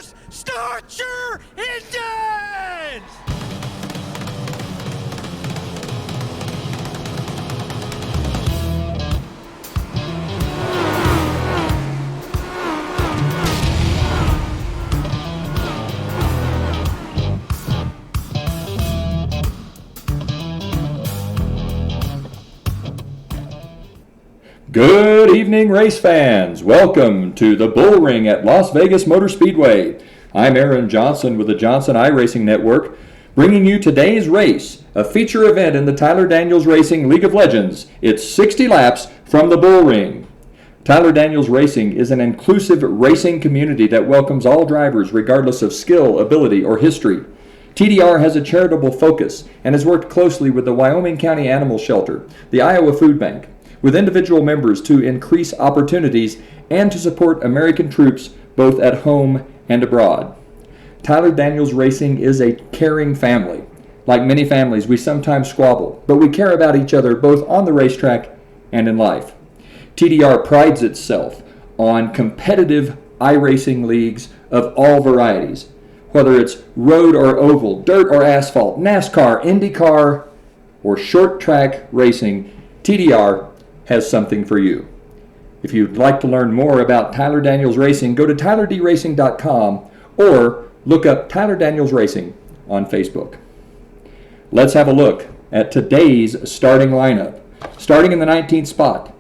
cars, start your engines! Good evening, race fans. Welcome to the Bullring at Las Vegas Motor Speedway. I'm Aaron Johnson with the Johnson iRacing Network, bringing you today's race, a feature event in the Tyler Daniels Racing League of Legends. It's 60 laps from the Bullring. Tyler Daniels Racing is an inclusive racing community that welcomes all drivers regardless of skill, ability, or history. TDR has a charitable focus and has worked closely with the Wyoming County Animal Shelter, the Iowa Food Bank, with individual members to increase opportunities and to support American troops both at home and abroad. Tyler Daniels Racing is a caring family. Like many families, we sometimes squabble, but we care about each other both on the racetrack and in life. TDR prides itself on competitive iRacing leagues of all varieties, whether it's road or oval, dirt or asphalt, NASCAR, IndyCar, or short track racing. TDR has something for you. If you'd like to learn more about Tyler Daniels Racing, go to tylerdracing.com or look up Tyler Daniels Racing on Facebook. Let's have a look at today's starting lineup. Starting in the 19th spot,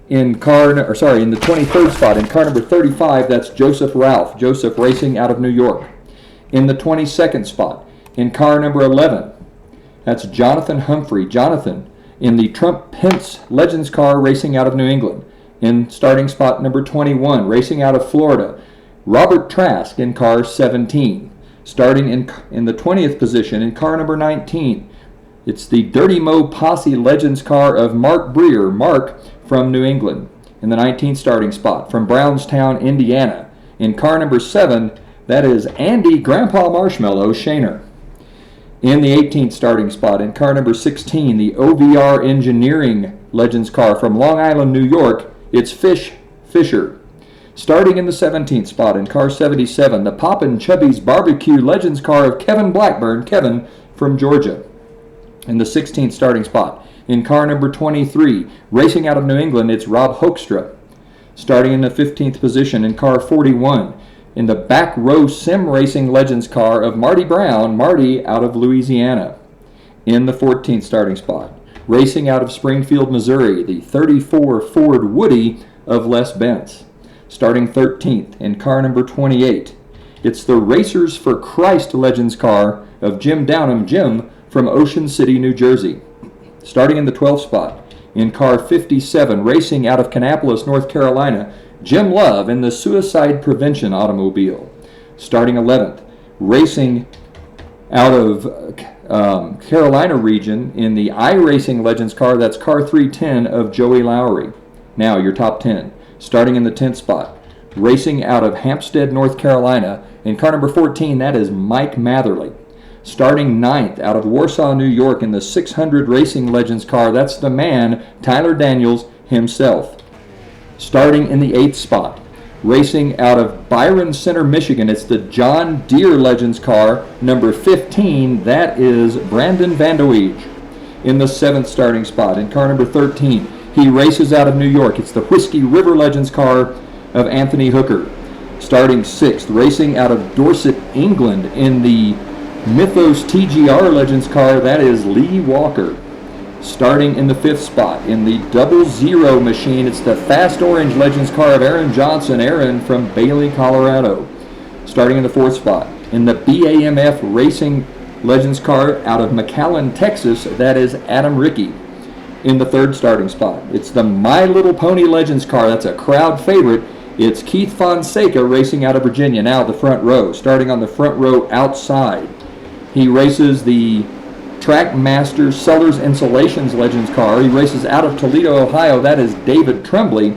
in the 23rd spot, in car number 35, that's Joseph Ralph. Joseph Racing out of New York. In the 22nd spot, in car number 11, that's Jonathan Humphrey. Jonathan in the Trump Pence Legends car racing out of New England. In starting spot number 21, racing out of Florida, Robert Trask in car 17. Starting in the 20th position in car number 19, it's the Dirty Mo Posse Legends car of Mark Breer. Mark from New England. In the 19th starting spot from Brownstown, Indiana. In car number 7, that is Andy Grandpa Marshmallow Shaner. In the 18th starting spot, in car number 16, the OVR Engineering Legends car from Long Island, New York, it's Fish Fisher. Starting in the 17th spot, in car 77, the Poppin' Chubby's Barbecue Legends car of Kevin Blackburn, Kevin from Georgia. In the 16th starting spot, in car number 23, racing out of New England, it's Rob Hoekstra. Starting in the 15th position, in car 41, in the back row Sim Racing Legends car of Marty Brown, Marty out of Louisiana. In the 14th starting spot, racing out of Springfield, Missouri, the 34 Ford Woody of Les Bentz. Starting 13th in car number 28, it's the Racers for Christ Legends car of Jim Downham, Jim from Ocean City, New Jersey. Starting in the 12th spot, in car 57, racing out of Kannapolis, North Carolina, Jim Love in the Suicide Prevention automobile. Starting 11th, racing out of Carolina region in the iRacing Legends car, that's car 310 of Joey Lowry. Now your top 10. Starting in the 10th spot, racing out of Hampstead, North Carolina, in car number 14, that is Mike Matherly. Starting 9th out of Warsaw, New York in the 600 Racing Legends car, that's the man, Tyler Daniels himself. Starting in the 8th spot, racing out of Byron Center, Michigan, it's the John Deere Legends car, number 15, that is Brandon Vandeweege. In the 7th starting spot, in car number 13, he races out of New York, it's the Whiskey River Legends car of Anthony Hooker. Starting 6th, racing out of Dorset, England, in the Mythos TGR Legends car, that is Lee Walker. Starting in the 5th spot, in the 00 machine, it's the Fast Orange Legends car of Aaron Johnson, Aaron from Bailey, Colorado. Starting in the 4th spot, in the BAMF Racing Legends car out of McAllen, Texas, that is Adam Rickey. In the 3rd starting spot, it's the My Little Pony Legends car, that's a crowd favorite. It's Keith Fonseca racing out of Virginia, now the front row. Starting on the front row outside, he races the Trackmaster Sellers Insulations Legends car. He races out of Toledo, Ohio. That is David Tremblay.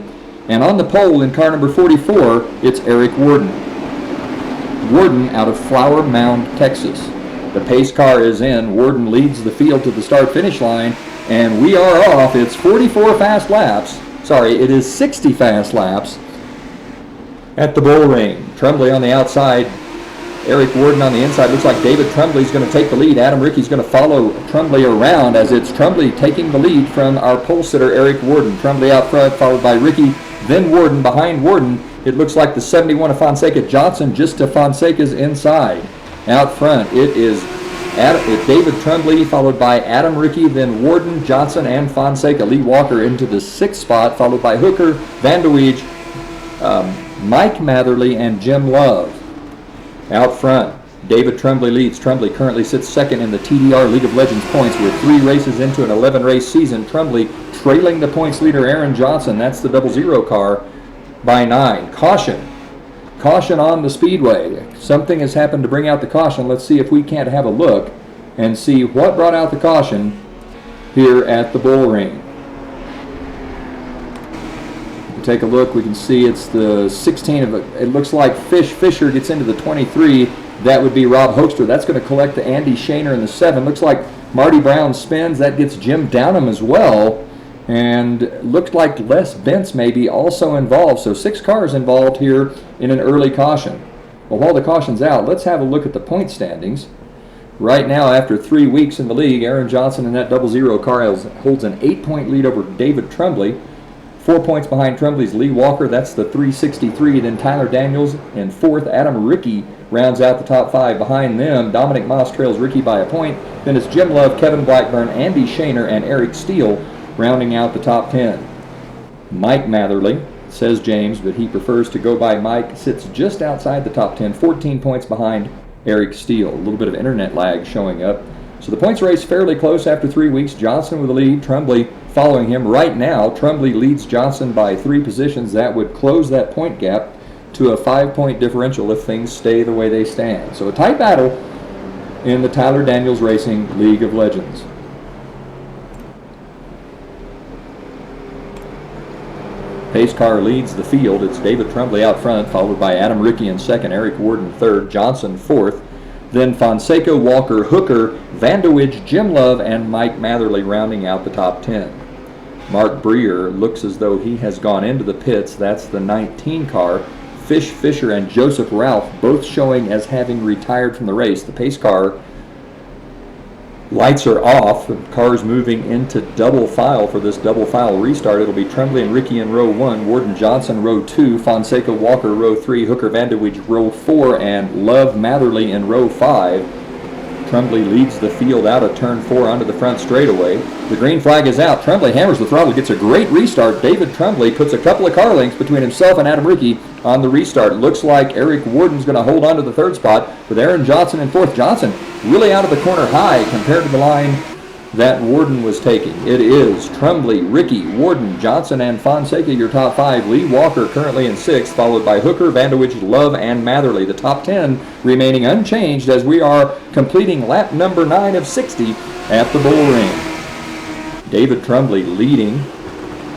And on the pole in car number 44, it's Eric Warden. Warden out of Flower Mound, Texas. The pace car is in. Warden leads the field to the start-finish line. And we are off. It's 44 fast laps. Sorry, it is 60 fast laps at the Bullring. Tremblay on the outside Eric Worden on the inside. Looks like David Trumbley's going to take the lead. Adam Rickey's going to follow Trumbley around as it's Trumbley taking the lead from our pole sitter, Eric Worden. Trumbley out front, followed by Rickey, then Worden. Behind Worden, it looks like the 71 of Fonseca. Johnson just to Fonseca's inside. Out front, it is David Trumbley, followed by Adam Rickey, then Worden, Johnson, and Fonseca. Lee Walker into the 6th spot, followed by Hooker, Van de Weege, Mike Matherly, and Jim Love. Out front, David Trumbley leads. Trumbley currently sits 2nd in the TDR League of Legends points with 3 races into an 11-race season. Trumbley trailing the points leader Aaron Johnson. That's the 00 car by 9. Caution. Caution on the speedway. Something has happened to bring out the caution. Let's see if we can't have a look and see what brought out the caution here at the Bullring. Take a look, we can see it's the 16 of it. It looks like Fisher gets into the 23. That would be Rob Hoekstra. That's going to collect the Andy Shaner in the 7. Looks like Marty Brown spins. That gets Jim Downham as well. And looked like Les Bentz maybe also involved. So 6 cars involved here in an early caution. Well, while the caution's out, let's have a look at the point standings. Right now, after 3 weeks in the league, Aaron Johnson in that 00 car holds an 8-point lead over David Trumbley. 4 points behind Trumbley's Lee Walker. That's the 363. Then Tyler Daniels in 4th. Adam Rickey rounds out the top 5. Behind them, Dominic Moss trails Rickey by a point. Then it's Jim Love, Kevin Blackburn, Andy Shaner, and Eric Steele rounding out the top 10. Mike Matherly, says James, but he prefers to go by Mike, sits just outside the top 10, 14 points behind Eric Steele. A little bit of internet lag showing up. So the points race fairly close after 3 weeks. Johnson with the lead, Trumbley following him. Right now, Trumbley leads Johnson by 3 positions. That would close that point gap to a 5-point differential if things stay the way they stand. So a tight battle in the Tyler Daniels Racing League of Legends. Pace car leads the field. It's David Trumbley out front, followed by Adam Rickey in 2nd, Eric Worden 3rd, Johnson 4th. Then Fonseca, Walker, Hooker, Van de Weege, Jim Love, and Mike Matherly rounding out the top 10. Mark Breer looks as though he has gone into the pits. That's the 19 car. Fisher, and Joseph Ralph both showing as having retired from the race. The pace car lights are off. The car's moving into double file for this double file restart. It'll be Trumbley and Rickey in row 1, Worden Johnson row 2, Fonseca Walker row 3, Hooker Van de Weege row 4, and Love Matherly in row 5. Trumbley leads the field out of turn 4 onto the front straightaway. The green flag is out. Trumbley hammers the throttle, gets a great restart. David Trumbley puts a couple of car lengths between himself and Adam Rickey on the restart. Looks like Eric Worden's going to hold on to the 3rd spot with Aaron Johnson in 4th. Johnson really out of the corner high compared to the line that Worden was taking. It is Trumbley, Rickey, Worden, Johnson, and Fonseca, your top 5. Lee Walker currently in 6th, followed by Hooker, Van de Weege, Love, and Matherly. The top 10 remaining unchanged as we are completing lap number 9 of 60 at the Bullring. David Trumbley leading.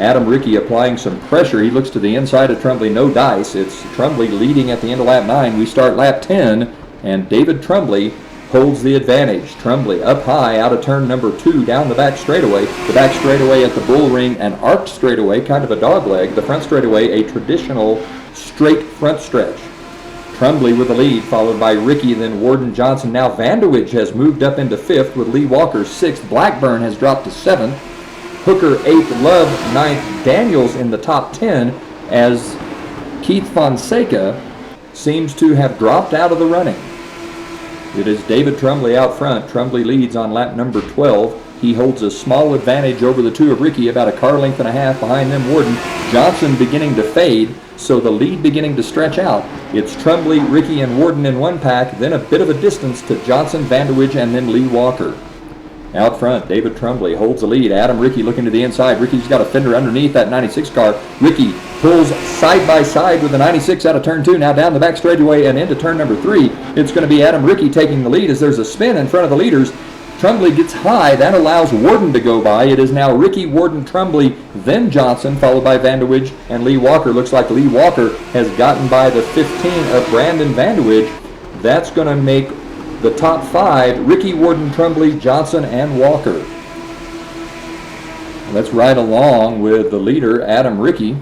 Adam Rickey applying some pressure. He looks to the inside of Trumbley, no dice. It's Trumbley leading at the end of lap 9. We start lap 10, and David Trumbley holds the advantage. Trumbley up high out of turn number 2 down the back straightaway. The back straightaway at the Bullring, an arced straightaway, kind of a dog leg. The front straightaway, a traditional straight front stretch. Trumbley with the lead, followed by Rickey, then Worden Johnson. Now Van de Weege has moved up into 5th with Lee Walker 6th. Blackburn has dropped to 7th. Hooker 8th, Love 9th. Daniels in the top 10 as Keith Fonseca seems to have dropped out of the running. It is David Trumbley out front. Trumbley leads on lap number 12. He holds a small advantage over the 2 of Rickey, about a car length and a half behind them. Worden Johnson beginning to fade, so the lead beginning to stretch out. It's Trumbley, Rickey, and Worden in one pack, then a bit of a distance to Johnson, Van de Weege, and then Lee Walker. Out front, David Trumbley holds the lead. Adam Rickey looking to the inside. Rickey's got a fender underneath that 96 car. Rickey pulls side by side with the 96 out of turn 2. Now down the back straightaway and into turn number 3. It's going to be Adam Rickey taking the lead as there's a spin in front of the leaders. Trumbley gets high. That allows Worden to go by. It is now Rickey, Worden, Trumbley, then Johnson, followed by Van de Weege and Lee Walker. Looks like Lee Walker has gotten by the 15 of Brandon Van de Weege. That's going to make the top 5, Rickey, Worden, Trumbley, Johnson, and Walker. Let's ride along with the leader, Adam Rickey.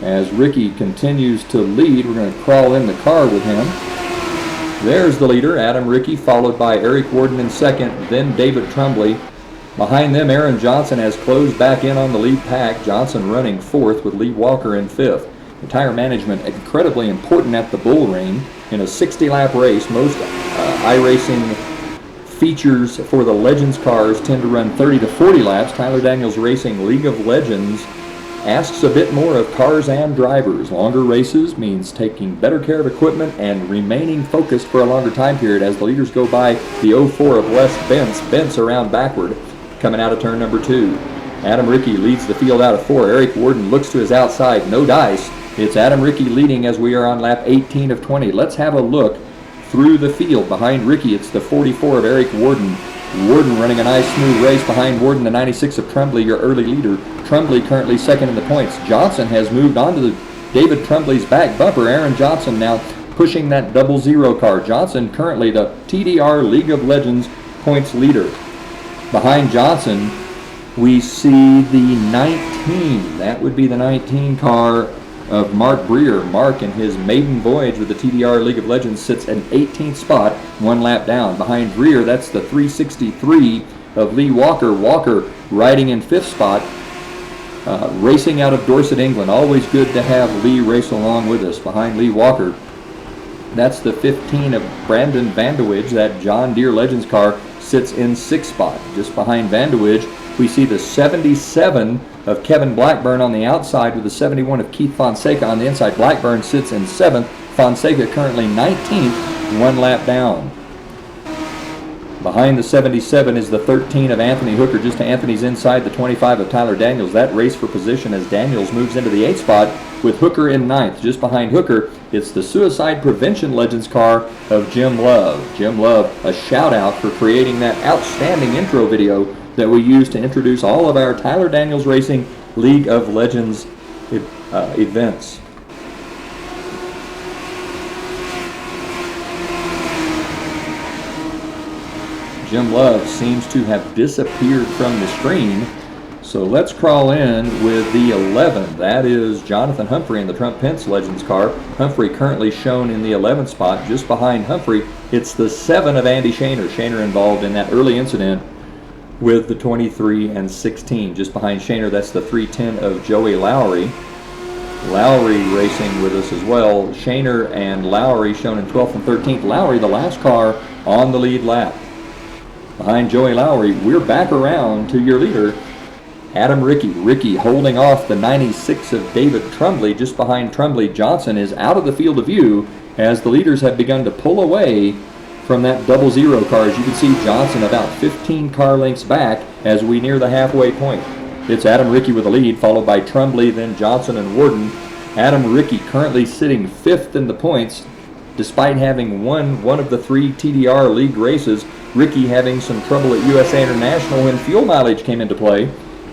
As Rickey continues to lead, we're going to crawl in the car with him. There's the leader, Adam Rickey, followed by Eric Worden in second, then David Trumbley. Behind them, Aaron Johnson has closed back in on the lead pack. Johnson running fourth with Lee Walker in fifth. The tire management incredibly important at the Bullring. In a 60-lap race, most iRacing features for the Legends cars tend to run 30 to 40 laps. Tyler Daniels Racing League of Legends asks a bit more of cars and drivers. Longer races means taking better care of equipment and remaining focused for a longer time period as the leaders go by the 04 of Les Bentz. Bentz around backward, coming out of turn number 2. Adam Rickey leads the field out of 4. Eric Worden looks to his outside. No dice. It's Adam Rickey leading as we are on lap 18 of 20. Let's have a look through the field. Behind Rickey, it's the 44 of Eric Worden. Worden running a nice smooth race. Behind Worden, the 96 of Trumbley, your early leader. Trumbley currently second in the points. Johnson has moved on to the David Trumbley's back bumper. Aaron Johnson now pushing that 00 car. Johnson currently the TDR League of Legends points leader. Behind Johnson, we see the 19. That would be the 19 car of Mark Breer. Mark, in his maiden voyage with the TDR League of Legends, sits an 18th spot, 1 lap down. Behind Breer, that's the 363 of Lee Walker. Walker riding in 5th spot, racing out of Dorset, England. Always good to have Lee race along with us. Behind Lee Walker, that's the 15 of Brandon Vandewidge. That John Deere Legends car sits in 6th spot. Just behind Vandewidge, we see the 77 of Kevin Blackburn on the outside with the 71 of Keith Fonseca on the inside. Blackburn sits in 7th. Fonseca currently 19th, 1 lap down. Behind the 77 is the 13 of Anthony Hooker, just to Anthony's inside, the 25 of Tyler Daniels. That race for position as Daniels moves into the 8th spot with Hooker in 9th. Just behind Hooker, it's the Suicide Prevention Legends car of Jim Love. Jim Love, a shout out for creating that outstanding intro video that we use to introduce all of our Tyler Daniels Racing League of Legends events. Jim Love seems to have disappeared from the screen, so let's crawl in with the 11. That is Jonathan Humphrey in the Trump Pence Legends car. Humphrey currently shown in the 11th spot. Just behind Humphrey, it's the 7 of Andy Shaner. Shaner involved in that early incident with the 23 and 16. Just behind Shaner, that's the 310 of Joey Lowry. Lowry racing with us as well. Shaner and Lowry shown in 12th and 13th. Lowry, the last car on the lead lap. Behind Joey Lowry, we're back around to your leader, Adam Rickey. Rickey holding off the 96 of David Trumbley. Just behind Trumbley, Johnson is out of the field of view as the leaders have begun to pull away from that 00 car. As you can see, Johnson about 15 car lengths back as we near the halfway point. It's Adam Rickey with the lead, followed by Trumbley, then Johnson and Worden. Adam Rickey currently sitting 5th in the points, despite having won one of the 3 TDR League races. Rickey having some trouble at USA International when fuel mileage came into play,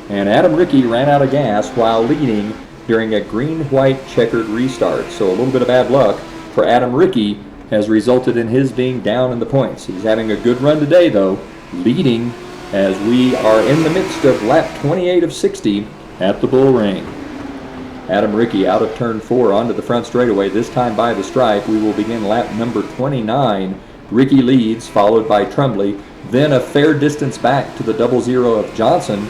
and Adam Rickey ran out of gas while leading during a green-white checkered restart. So a little bit of bad luck for Adam Rickey has resulted in his being down in the points. He's having a good run today, though, leading as we are in the midst of lap 28 of 60 at the Bullring. Adam Rickey out of turn 4 onto the front straightaway, this time by the stripe. We will begin lap number 29. Rickey leads, followed by Trumbley, then a fair distance back to the 00 of Johnson.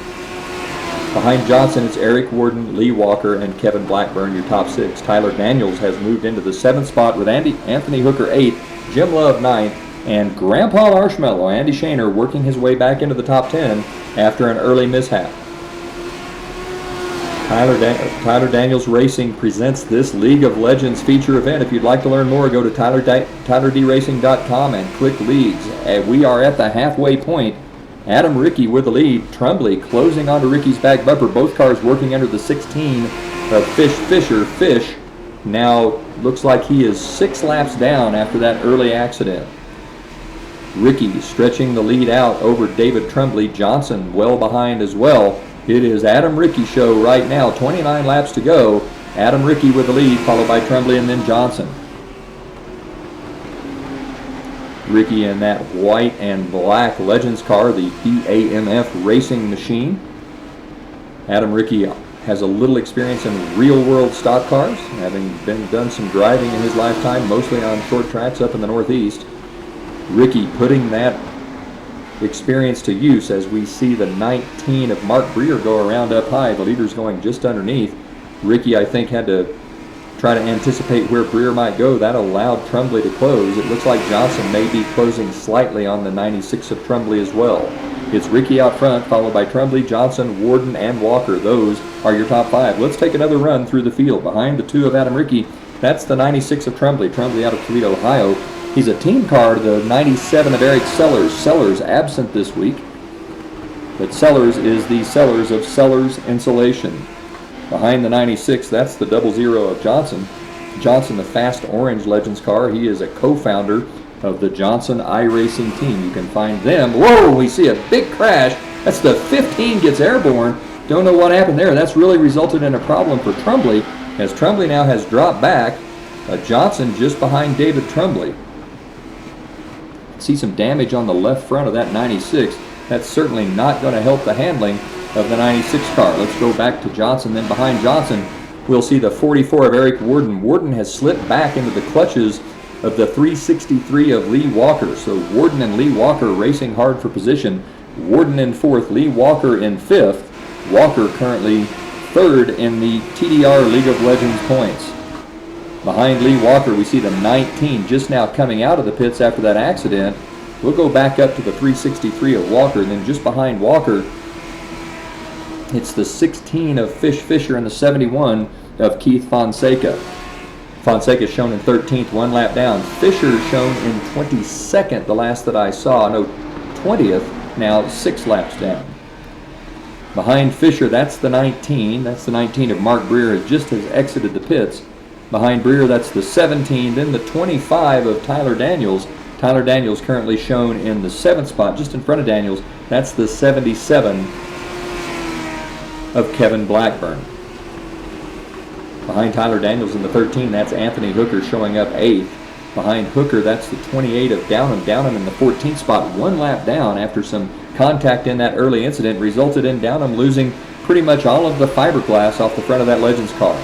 Behind Johnson, it's Eric Worden, Lee Walker, and Kevin Blackburn, your top 6. Tyler Daniels has moved into the 7th spot with Anthony Hooker 8th, Jim Love 9th, and Grandpa Marshmallow, Andy Shaner, working his way back into the top 10 after an early mishap. Tyler Daniels Racing presents this League of Legends feature event. If you'd like to learn more, go to tylerdracing.com and click Leagues. We are at the halfway point. Adam Rickey with the lead. Trumbley closing onto Rickey's back bumper. Both cars working under the 16 of Fisher. Fish now looks like he is 6 laps down after that early accident. Rickey stretching the lead out over David Trumbley. Johnson well behind as well. It is Adam Rickey show right now. 29 laps to go. Adam Rickey with the lead, followed by Trumbley and then Johnson. Rickey in that white and black Legends car, the BAMF racing machine. Adam Rickey has a little experience in real-world stock cars, having done some driving in his lifetime, mostly on short tracks up in the Northeast. Ricky putting that experience to use as we see the 19 of Mark Breer go around up high. The leader's going just underneath. Ricky, I think, had to try to anticipate where Breer might go. That allowed Trumbley to close. It looks like Johnson may be closing slightly on the 96 of Trumbley as well. It's Ricky out front, followed by Trumbley, Johnson, Warden, and Walker. Those are your top 5. Let's take another run through the field. Behind the 2 of Adam Ricky, that's the 96 of Trumbley. Trumbley out of Toledo, Ohio. He's a team car to the 97 of Eric Sellers. Sellers absent this week, but Sellers is the Sellers of Sellers Insulation. Behind the 96, that's the 00 of Johnson. Johnson, the Fast Orange Legends car. He is a co-founder of the Johnson iRacing team. You can find them. Whoa, we see a big crash. That's the 15 gets airborne. Don't know what happened there. That's really resulted in a problem for Trumbley, as Trumbley now has dropped back. Johnson just behind David Trumbley. See some damage on the left front of that 96. That's certainly not going to help the handling of the 96 car. Let's go back to Johnson. Then behind Johnson, we'll see the 44 of Eric Warden. Warden has slipped back into the clutches of the 363 of Lee Walker. So Warden and Lee Walker racing hard for position. Warden in 4th, Lee Walker in 5th. Walker currently 3rd in the TDR League of Legends points. Behind Lee Walker, we see the 19 just now coming out of the pits after that accident. We'll go back up to the 363 of Walker, and then just behind Walker, it's the 16 of Fish Fisher and the 71 of Keith Fonseca. Fonseca shown in 13th, 1 lap down. Fisher shown in 22nd, the last that I saw. No, 20th, now 6 laps down. Behind Fisher, that's the 19. That's the 19 of Mark Breer, who just has exited the pits. Behind Breer, that's the 17. Then the 25 of Tyler Daniels. Tyler Daniels currently shown in the 7th spot, just in front of Daniels. That's the 77 of Kevin Blackburn. Behind Tyler Daniels in the 13, that's Anthony Hooker showing up 8th. Behind Hooker, that's the 28 of Downham. Downham in the 14th spot, 1 lap down after some contact in that early incident resulted in Downham losing pretty much all of the fiberglass off the front of that Legends car.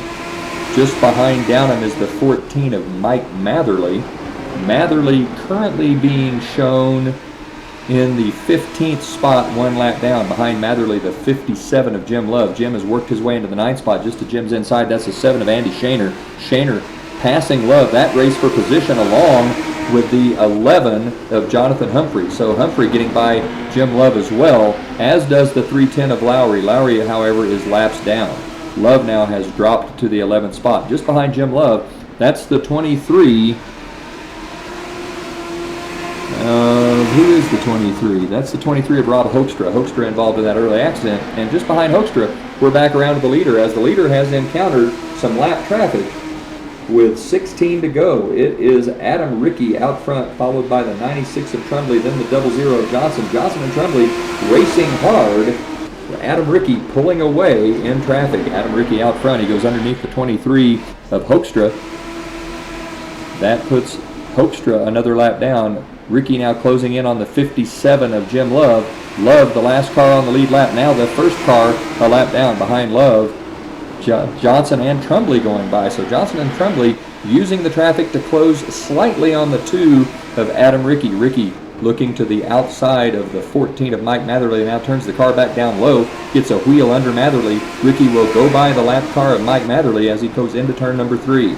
Just behind Downham is the 14 of Mike Matherly. Matherly currently being shown in the 15th spot, 1 lap down. Behind Matherly, the 57 of Jim Love. Jim has worked his way into the 9th spot just to Jim's inside. That's the 7 of Andy Shaner. Shaner passing Love. That race for position along with the 11 of Jonathan Humphrey. So Humphrey getting by Jim Love as well, as does the 310 of Lowry. Lowry, however, is laps down. Love now has dropped to the 11th spot. Just behind Jim Love, that's the 23. Who is the 23? That's the 23 of Rob Hoekstra. Hoekstra involved in that early accident. And just behind Hoekstra, we're back around to the leader, as the leader has encountered some lap traffic with 16 to go. It is Adam Ricky out front, followed by the 96 of Trumbley, then the 00 of Johnson. Johnson and Trumbley racing hard. Adam Ricky pulling away in traffic. Adam Ricky out front. He goes underneath the 23 of Hoekstra. That puts Hoekstra another lap down. Ricky now closing in on the 57 of Jim Love. Love, the last car on the lead lap. Now the first car a lap down behind Love. Johnson and Trumbley going by. So Johnson and Trumbley using the traffic to close slightly on the 2 of Adam Ricky. Ricky looking to the outside of the 14 of Mike Matherly. Now turns the car back down low. Gets a wheel under Matherly. Ricky will go by the lap car of Mike Matherly as he goes into turn number 3.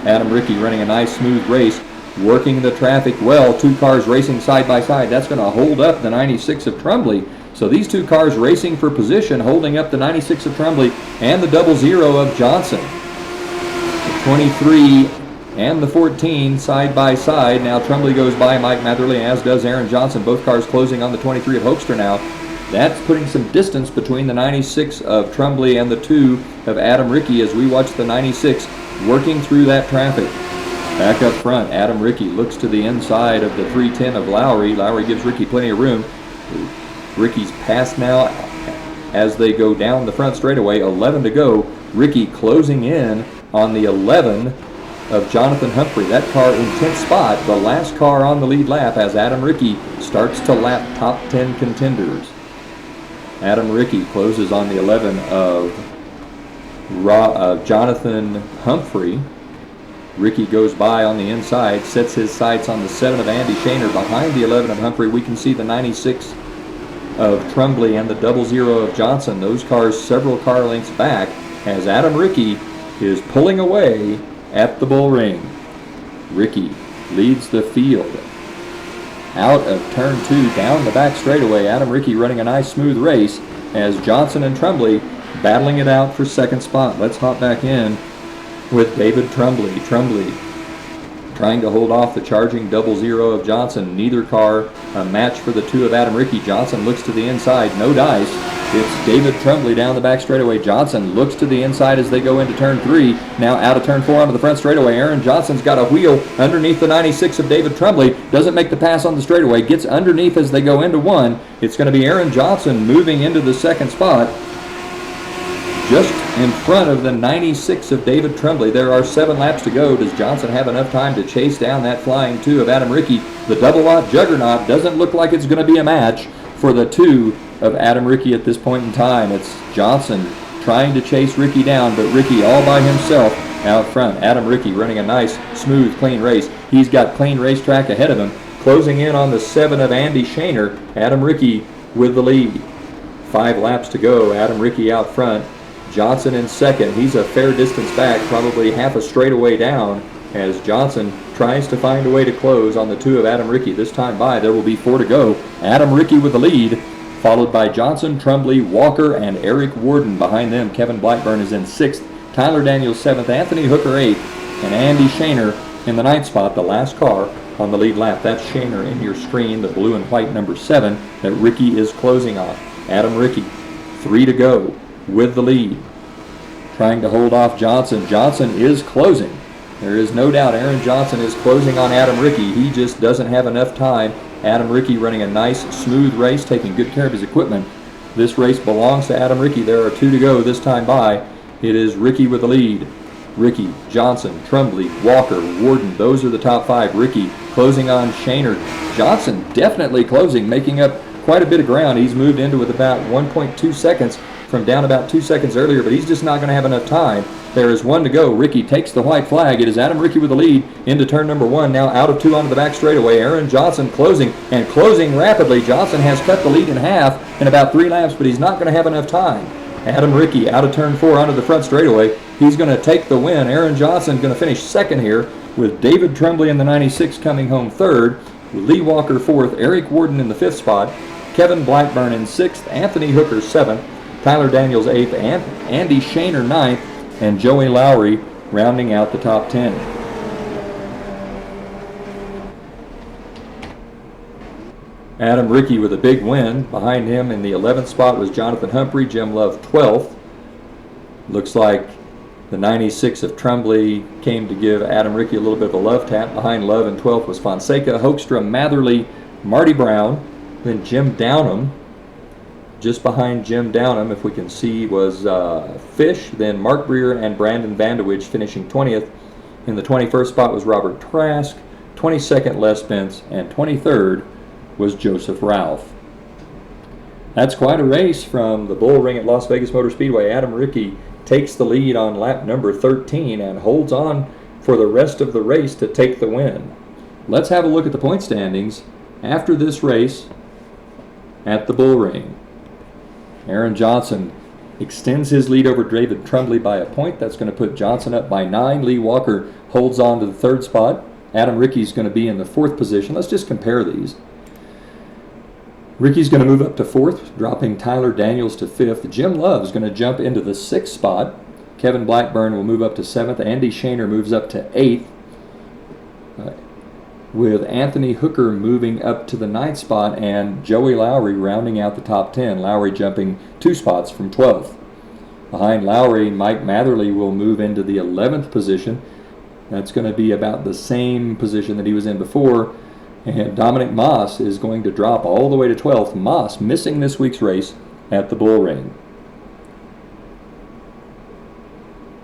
Adam Ricky running a nice smooth race, working the traffic well. 2 cars racing side by side. That's going to hold up the 96 of Trumbley. So these 2 cars racing for position, holding up the 96 of Trumbley and the 00 of Johnson. The 23 and the 14 side by side. Now Trumbley goes by Mike Matherly, as does Aaron Johnson. Both cars closing on the 23 of Hoekstra now. That's putting some distance between the 96 of Trumbley and the 2 of Adam Ricky as we watch the 96 working through that traffic. Back up front, Adam Ricky looks to the inside of the 310 of Lowry. Lowry gives Ricky plenty of room. Ricky's passed now as they go down the front straightaway. 11 to go. Ricky closing in on the 11 of Jonathan Humphrey. That car in 10th spot, the last car on the lead lap as Adam Ricky starts to lap top 10 contenders. Adam Ricky closes on the 11 of Jonathan Humphrey. Ricky goes by on the inside, sets his sights on the 7 of Andy Shaner. Behind the 11 of Humphrey, we can see the 96 of Trumbley and the 00 of Johnson. Those cars several car lengths back as Adam Ricky is pulling away at the Bullring. Ricky leads the field. Out of turn 2, down the back straightaway, Adam Ricky running a nice smooth race as Johnson and Trumbley battling it out for second spot. Let's hop back in with David Trumbley. Trumbley trying to hold off the charging 00 of Johnson. Neither car a match for the 2 of Adam Ricky. Johnson looks to the inside, no dice. It's David Trumbley down the back straightaway. Johnson looks to the inside as they go into turn 3. Now out of turn 4 onto the front straightaway. Aaron Johnson's got a wheel underneath the 96 of David Trumbley. Doesn't make the pass on the straightaway. Gets underneath as they go into 1. It's going to be Aaron Johnson moving into the second spot, just in front of the 96 of David Trumbley. There are 7 laps to go. Does Johnson have enough time to chase down that flying 2 of Adam Ricky? The double-lot juggernaut doesn't look like it's going to be a match for the 2 of Adam Ricky at this point in time. It's Johnson trying to chase Ricky down, but Ricky all by himself out front. Adam Ricky running a nice, smooth, clean race. He's got clean racetrack ahead of him. Closing in on the 7 of Andy Shaner. Adam Ricky with the lead. 5 laps to go. Adam Ricky out front. Johnson in second. He's a fair distance back, probably half a straightaway down, as Johnson tries to find a way to close on the 2 of Adam Ricky. This time by, there will be 4 to go. Adam Ricky with the lead, followed by Johnson, Trumbley, Walker, and Eric Warden. Behind them, Kevin Blackburn is in 6th, Tyler Daniels 7th, Anthony Hooker 8th, and Andy Shaner in the 9th spot, the last car on the lead lap. That's Shaner in your screen, the blue and white number 7 that Ricky is closing on. Adam Ricky, 3 to go with the lead, trying to hold off Johnson. Johnson is closing. There is no doubt Aaron Johnson is closing on Adam Ricky. He just doesn't have enough time. Adam Ricky running a nice, smooth race, taking good care of his equipment. This race belongs to Adam Ricky. There are 2 to go this time by. It is Ricky with the lead. Ricky, Johnson, Trumbley, Walker, Warden. Those are the top 5. Ricky closing on Shaner. Johnson definitely closing, making up quite a bit of ground. He's moved into with about 1.2 seconds from down about 2 seconds earlier, but he's just not going to have enough time. There is 1 to go. Ricky takes the white flag. It is Adam Ricky with the lead into turn number 1. Now out of 2 onto the back straightaway. Aaron Johnson closing, and closing rapidly. Johnson has cut the lead in half in about 3 laps, but he's not going to have enough time. Adam Ricky out of turn 4 onto the front straightaway. He's going to take the win. Aaron Johnson going to finish second here, with David Trumbley in the 96 coming home third, Lee Walker 4th, Eric Warden in the 5th spot, Kevin Blackburn in 6th, Anthony Hooker 7th, Tyler Daniels 8th, Andy Shaner 9th, and Joey Lowry rounding out the top 10. Adam Ricky with a big win. Behind him in the 11th spot was Jonathan Humphrey, Jim Love 12th. Looks like the 96 of Trumbley came to give Adam Ricky a little bit of a love tap. Behind Love in 12th was Fonseca, Hoekstra, Matherly, Marty Brown, then Jim Downham. Just behind Jim Downham, if we can see, was Fish, then Mark Breer and Brandon Vandewidge finishing 20th. In the 21st spot was Robert Trask, 22nd Les Spence, and 23rd was Joseph Ralph. That's quite a race from the Bullring at Las Vegas Motor Speedway. Adam Ricky takes the lead on lap number 13 and holds on for the rest of the race to take the win. Let's have a look at the point standings after this race at the Bullring. Aaron Johnson extends his lead over David Trumbley by a point. That's going to put Johnson up by 9. Lee Walker holds on to the 3rd spot. Adam Ricky's going to be in the 4th position. Let's just compare these. Ricky's going to move up to 4th, dropping Tyler Daniels to 5th. Jim Love's going to jump into the 6th spot. Kevin Blackburn will move up to 7th. Andy Shaner moves up to 8th. With Anthony Hooker moving up to the 9th spot and Joey Lowry rounding out the top 10. Lowry jumping 2 spots from 12th. Behind Lowry, Mike Matherly will move into the 11th position. That's going to be about the same position that he was in before. And Dominic Moss is going to drop all the way to 12th. Moss missing this week's race at the Bullring.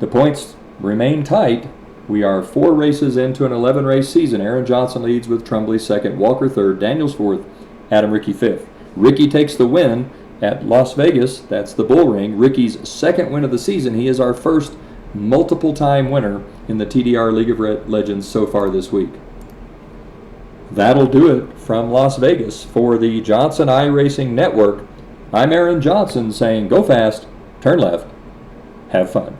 The points remain tight. We are 4 races into an 11-race season. Aaron Johnson leads with Trumbley 2nd, Walker 3rd, Daniels 4th, Adam Ricky 5th. Ricky takes the win at Las Vegas. That's the Bullring. Ricky's second win of the season. He is our first multiple-time winner in the TDR League of Legends so far this week. That'll do it from Las Vegas. For the Johnson iRacing Network, I'm Aaron Johnson saying go fast, turn left, have fun.